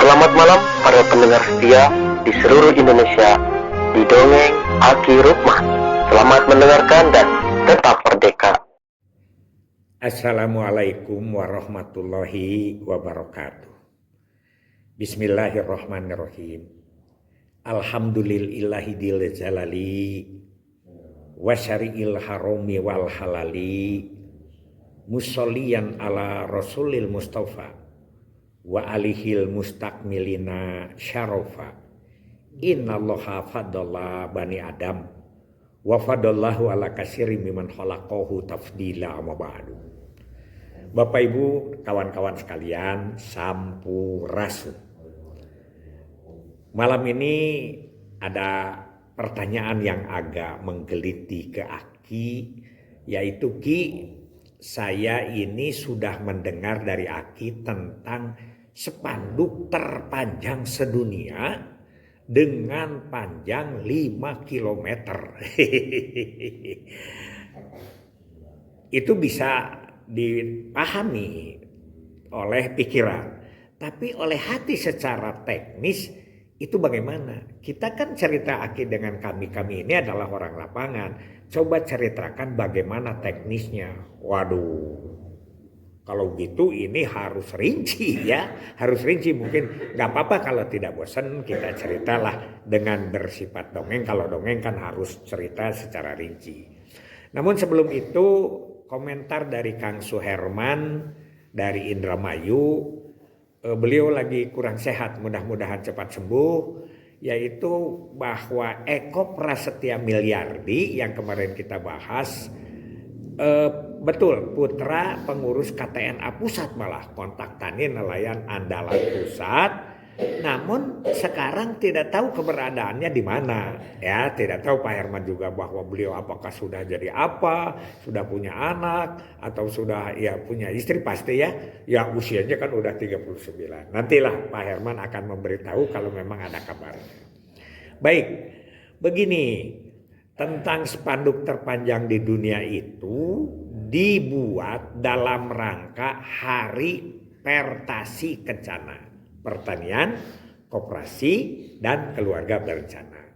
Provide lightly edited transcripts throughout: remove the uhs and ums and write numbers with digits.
Selamat malam para pendengar setia di seluruh Indonesia di Dongeng Aki Rukman. Selamat mendengarkan dan tetap merdeka. Assalamualaikum warahmatullahi wabarakatuh. Bismillahirrahmanirrahim. Alhamdulillahil jalali wa syari'il harami wal halali musolliyan ala rasulil mustafa wa alihil mustakmilina syarafa. Innallaha fadalla bani adam wa fadallahu ala kasiri miman khalaqahu tafdila amma ba'du. Bapak Ibu, kawan-kawan sekalian, sampurasun. Malam ini ada pertanyaan yang agak menggeliti ke Aki, yaitu Ki, saya ini sudah mendengar dari Aki tentang spanduk terpanjang sedunia dengan panjang 5 km. Itu bisa dipahami oleh pikiran, tapi oleh hati secara teknis itu bagaimana? Kita kan cerita Aki dengan kami ini adalah orang lapangan. Coba ceritakan bagaimana teknisnya. Waduh, kalau gitu ini harus rinci ya, harus rinci. Mungkin nggak apa-apa kalau tidak bosan kita ceritalah dengan bersifat dongeng. Kalau dongeng kan harus cerita secara rinci. Namun sebelum itu komentar dari Kang Suherman dari Indramayu, beliau lagi kurang sehat, mudah-mudahan cepat sembuh, yaitu bahwa Eko Prasetya Milyardi yang kemarin kita bahas, betul putra pengurus KTNA Pusat, malah kontak tani nelayan andalan pusat. Namun sekarang tidak tahu keberadaannya di mana, ya tidak tahu Pak Herman juga bahwa beliau apakah sudah jadi apa, sudah punya anak atau sudah ya punya istri pasti ya usianya kan udah 39. Nantilah Pak Herman akan memberitahu kalau memang ada kabarnya. Baik, begini, tentang spanduk terpanjang di dunia itu dibuat dalam rangka Hari Pertasi Kencana Pertanian, Koperasi, dan Keluarga Berencana.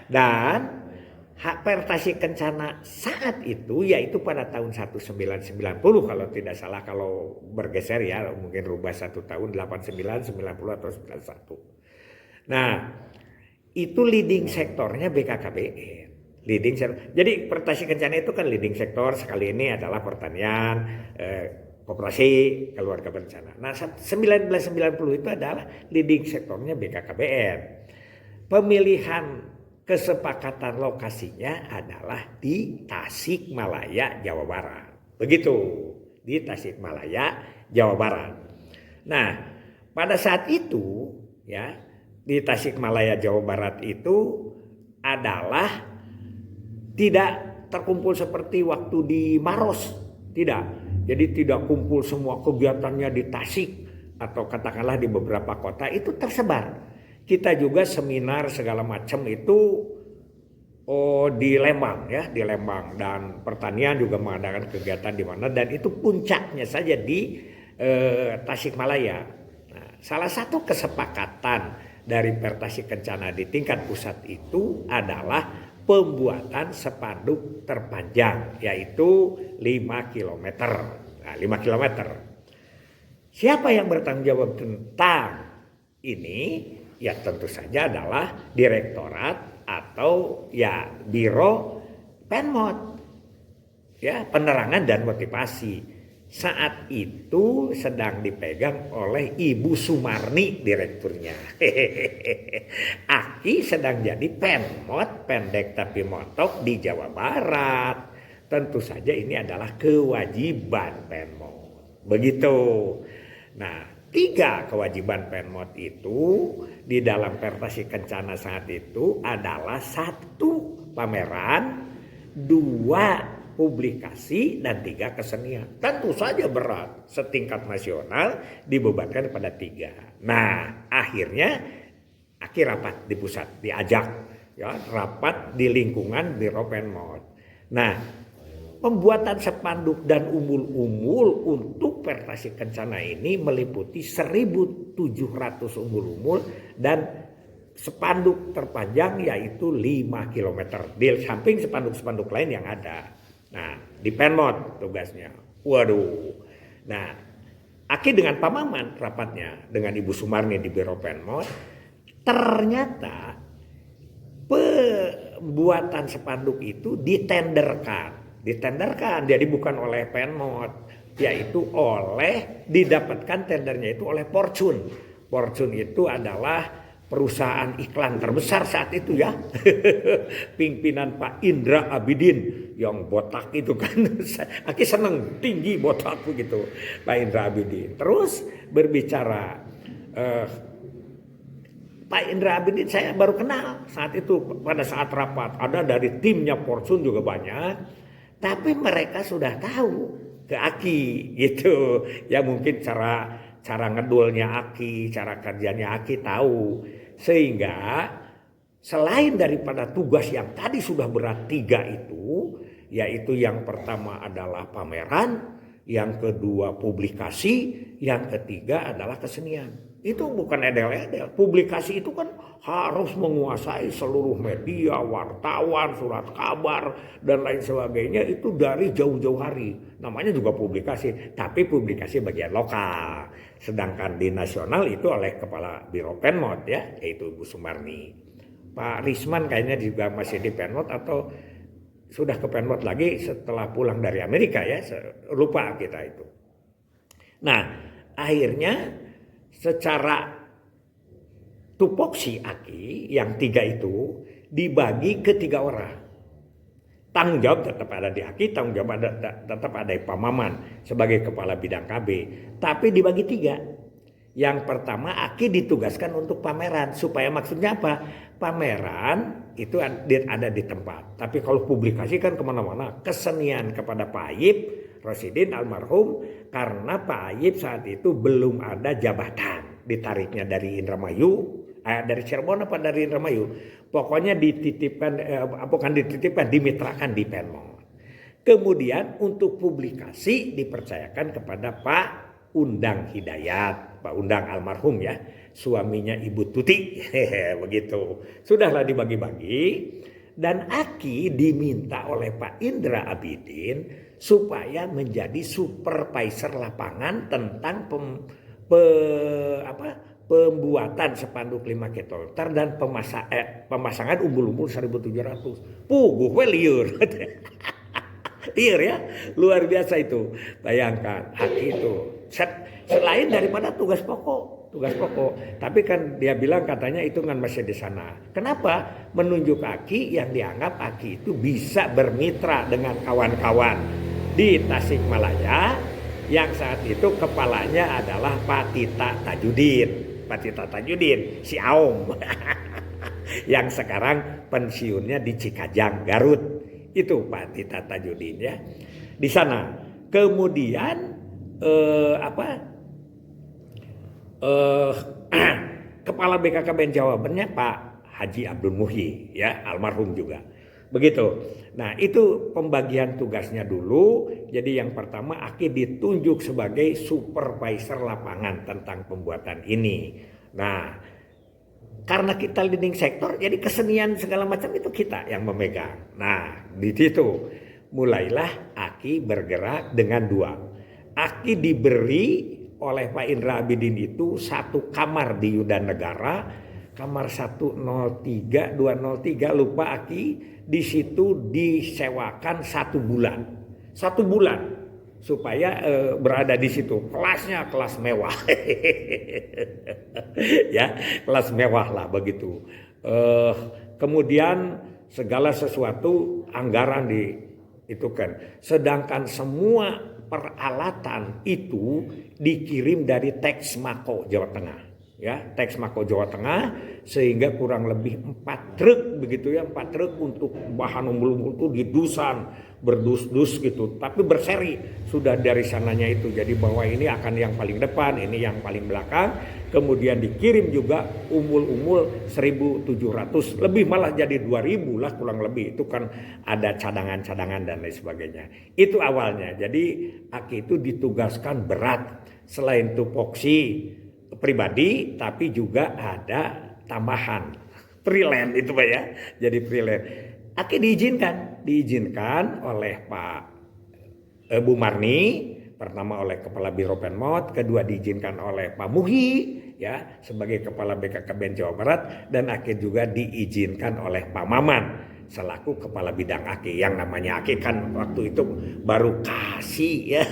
Dan hak pertasi kencana saat itu yaitu pada tahun 1990 kalau tidak salah, kalau bergeser ya mungkin rubah 1 tahun 89, 90 atau 91. Nah, itu leading sektornya BKKBN. Leading sektor. Jadi pertasi kencana itu kan leading sektor, sekali ini adalah pertanian, Koperasi, Keluarga Berencana. Nah, 1990 itu adalah leading sektornya BKKBN. Pemilihan kesepakatan lokasinya adalah di Tasikmalaya, Jawa Barat. Begitu, di Tasikmalaya, Jawa Barat. Nah, pada saat itu ya, di Tasikmalaya, Jawa Barat itu adalah tidak terkumpul seperti waktu di Maros, tidak. Jadi tidak kumpul semua kegiatannya di Tasik atau katakanlah di beberapa kota, itu tersebar. Kita juga seminar segala macam itu di Lembang ya, di Lembang, dan pertanian juga mengadakan kegiatan di mana, dan itu puncaknya saja di Tasikmalaya. Nah, salah satu kesepakatan dari Pertasi Kencana di tingkat pusat itu adalah pembuatan spanduk terpanjang, yaitu 5 km. Nah, 5 km. Siapa yang bertanggung jawab tentang ini? Ya tentu saja adalah direktorat atau ya biro Penmot, ya, penerangan dan motivasi. Saat itu sedang dipegang oleh Ibu Sumarni direkturnya. Aki sedang jadi Penmot, pendek tapi montok, di Jawa Barat. Tentu saja ini adalah kewajiban Penmot. Begitu. Nah, 3 kewajiban Penmot itu di dalam Pertasi Kencana saat itu adalah 1 pameran, 2 publikasi, dan 3 kesenian. Tentu saja berat, setingkat nasional dibebankan pada 3. Nah, akhirnya Aki rapat di pusat, diajak ya rapat di lingkungan Biro Penmot. Nah, pembuatan spanduk dan umbul-umbul untuk Pertasi Kencana ini meliputi 1.700 umbul-umbul dan spanduk terpanjang yaitu 5 km di samping spanduk-spanduk lain yang ada. Nah, di Penmot tugasnya. Waduh. Nah, Aki dengan Pak Maman rapatnya dengan Ibu Sumarni di Biro Penmot, ternyata pembuatan spanduk itu ditenderkan, jadi bukan oleh Penmot, yaitu didapatkan tendernya itu oleh Fortune. Fortune itu adalah perusahaan iklan terbesar saat itu ya. Pimpinan Pak Indra Abidin yang botak itu kan. Aki seneng tinggi botak begitu Pak Indra Abidin. Terus berbicara Pak Indra Abidin saya baru kenal saat itu pada saat rapat. Ada dari timnya Fortune juga banyak. Tapi mereka sudah tahu ke Aki gitu. Ya mungkin cara ngedulnya Aki, cara kerjanya Aki tahu. Sehingga selain daripada tugas yang tadi sudah berat 3 itu, yaitu yang pertama adalah pameran, yang kedua publikasi, yang ketiga adalah kesenian. Itu bukan edel-edel. Publikasi itu kan harus menguasai seluruh media, wartawan, surat kabar, dan lain sebagainya itu dari jauh-jauh hari. Namanya juga publikasi, tapi publikasi bagian lokal. Sedangkan di nasional itu oleh Kepala Biro Penmot ya, yaitu Ibu Sumarni. Pak Risman kayaknya juga masih di Penmot atau sudah ke Penmot lagi setelah pulang dari Amerika ya, lupa kita itu. Nah, akhirnya secara tupoksi Aki yang 3 itu dibagi ke 3 orang. Tanggung jawab tetap ada di Aki, tanggung jawab tetap ada di Pak Maman sebagai kepala bidang KB. Tapi dibagi 3. Yang pertama Aki ditugaskan untuk pameran. Supaya maksudnya apa? Pameran itu ada di tempat. Tapi kalau publikasi kan kemana-mana. Kesenian kepada Pak Ayib Rosidin almarhum. Karena Pak Ayib saat itu belum ada jabatan. Ditariknya dari Indramayu. Dari Cirebon apa dari Indramayu. Pokoknya dimitrakan di Penmot. Kemudian untuk publikasi dipercayakan kepada Pak Undang Hidayat, Pak Undang almarhum ya, suaminya Ibu Tuti. Begitu. Sudahlah dibagi-bagi dan Aki diminta oleh Pak Indra Abidin supaya menjadi supervisor lapangan tentang pembuatan spanduk 5 km dan pemasangan umbul-umbul 1.700. Puguh we liur. Liur ya, luar biasa itu. Bayangkan Aki itu selain daripada tugas pokok, tapi kan dia bilang katanya itu kan masih di sana. Kenapa? Menunjuk Aki yang dianggap Aki itu bisa bermitra dengan kawan-kawan di Tasikmalaya yang saat itu kepalanya adalah Pak Tita Tajudin, si Aom. Yang sekarang pensiunnya di Cikajang, Garut. Itu Pak Tita Tajudin ya. Di sana. Kemudian Kepala BKKBN Jawa Barat Pak Haji Abdul Muhyi ya, almarhum juga. Begitu. Nah, itu pembagian tugasnya dulu. Jadi yang pertama Aki ditunjuk sebagai supervisor lapangan tentang pembuatan ini. Nah, karena kita leading sektor, jadi kesenian segala macam itu kita yang memegang. Nah, di situ mulailah Aki bergerak dengan 2. Aki diberi oleh Pak Indra Abidin itu 1 kamar di Yudan Negara, kamar 103, 203 lupa Aki. Di situ disewakan 1 bulan. 1 bulan supaya berada di situ. Kelasnya kelas mewah. Ya, kelas mewah lah begitu. Kemudian segala sesuatu anggaran itu kan. Sedangkan semua peralatan itu dikirim dari Texmaco Jawa Tengah. ya, teks Mako Jawa Tengah, sehingga kurang lebih 4 truk begitu ya, 4 truk untuk bahan umbul-umbul itu didusan, berdus-dus gitu, tapi berseri sudah dari sananya itu. Jadi bahwa ini akan yang paling depan, ini yang paling belakang, kemudian dikirim juga umbul-umbul 1.700, lebih malah jadi 2.000 lah kurang lebih. Itu kan ada cadangan-cadangan dan lain sebagainya. Itu awalnya. Jadi Aki itu ditugaskan berat, selain tupoksi pribadi, tapi juga ada tambahan freelance itu Pak ya. Jadi freelance. Aki diizinkan oleh Pak Bu Marni, pertama oleh Kepala Biro Penmot, kedua diizinkan oleh Pak Muhi ya sebagai Kepala BKKBN Jawa Barat, dan Aki juga diizinkan oleh Pak Maman selaku Kepala Bidang Aki. Yang namanya Aki kan waktu itu baru kasih ya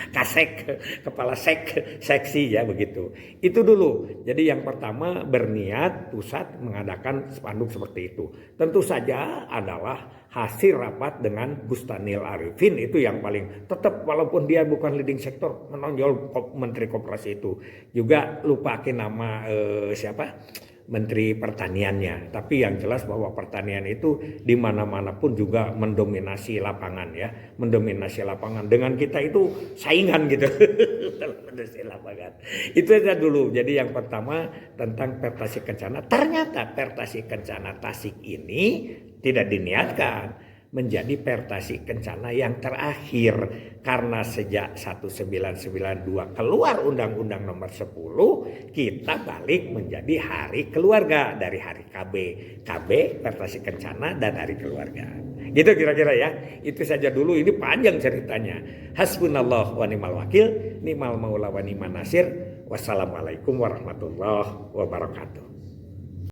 kasek, Kepala seksi ya begitu. Itu dulu. Jadi yang pertama berniat pusat mengadakan spanduk seperti itu. Tentu saja adalah hasil rapat dengan Bustanil Arifin, itu yang paling tetap, walaupun dia bukan leading sektor, menonjol Menteri Koperasi itu. Juga lupakin nama siapa? Menteri Pertaniannya, tapi yang jelas bahwa pertanian itu di mana-mana pun juga mendominasi lapangan ya, mendominasi lapangan. Dengan kita itu saingan gitu, mendominasi lapangan. Itu aja dulu. Jadi yang pertama tentang Pertasik Kencana. Ternyata Pertasik Kencana Tasik ini tidak diniatkan menjadi Pertasik Kencana yang terakhir, karena sejak 1992 keluar Undang-Undang Nomor 10, kita balik menjadi Hari Keluarga dari Hari KB Pertasik Kencana dan Hari Keluarga. Gitu kira-kira ya. Itu saja dulu, ini panjang ceritanya. Hasbunallah wa ni'mal wakil, ni'mal maula wa ni'man nasir. Wassalamualaikum warahmatullahi wabarakatuh.